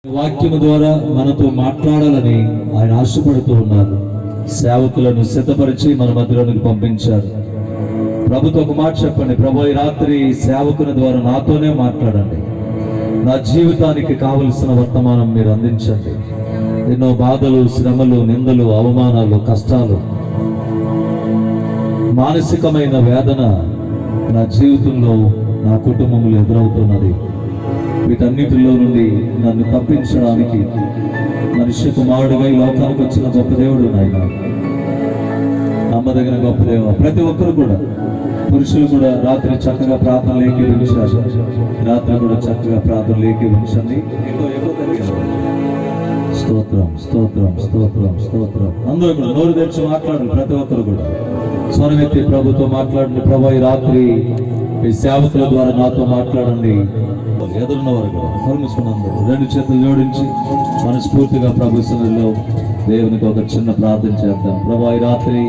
వాక్యము ద్వారా మనతో మాట్లాడాలని ఆయన ఆశపడుతూ ఉన్నారు. సేవకులను సిద్ధపరిచి మన మధ్యలోనికి పంపించారు. ప్రభుతో ఒక మాట చెప్పండి, ప్రభు ఈ రాత్రి సేవకుని ద్వారా నాతోనే మాట్లాడండి, నా జీవితానికి కావలసిన వర్తమానం మీరు అందించండి. ఎన్నో బాధలు, శ్రమలు, నిందలు, అవమానాలు, కష్టాలు, మానసికమైన వేదన నా జీవితంలో, నా కుటుంబంలో ఎదురవుతున్నది. వీటన్నిటిలో నుండి నన్ను తప్పించడానికి మనిషి కుమారుడిగా ఈ లోకానికి వచ్చిన గొప్ప దేవుడు నాయన, నమ్మదగిన గొప్ప దేవ. ప్రతి ఒక్కరు కూడా, పురుషులు కూడా రాత్రి చక్కగా ప్రార్థనలు ఏకీభవించారు. రాత్రి కూడా చక్కగా ప్రార్థనలు ఏకీభవించండి. స్తోత్రం, స్తోత్రం, స్తోత్రం, స్తోత్రం. అందరూ కూడా నోరు తెరిచి మాట్లాడండి. ప్రతి ఒక్కరు కూడా స్వరమెత్తి ప్రభుతో మాట్లాడండి. ప్రభు ఈ రాత్రి ఈ సేవకుల ద్వారా నాతో మాట్లాడండి. ఎదురున్నవారు కూడా కలుసుకున్నందుకు రెండు చేతులు జోడించి మనస్ఫూర్తిగా ప్రభు సన్నిధిలో దేవునికి ఒక చిన్న ప్రార్థన చేద్దాం. ప్రభు ఈ రాత్రి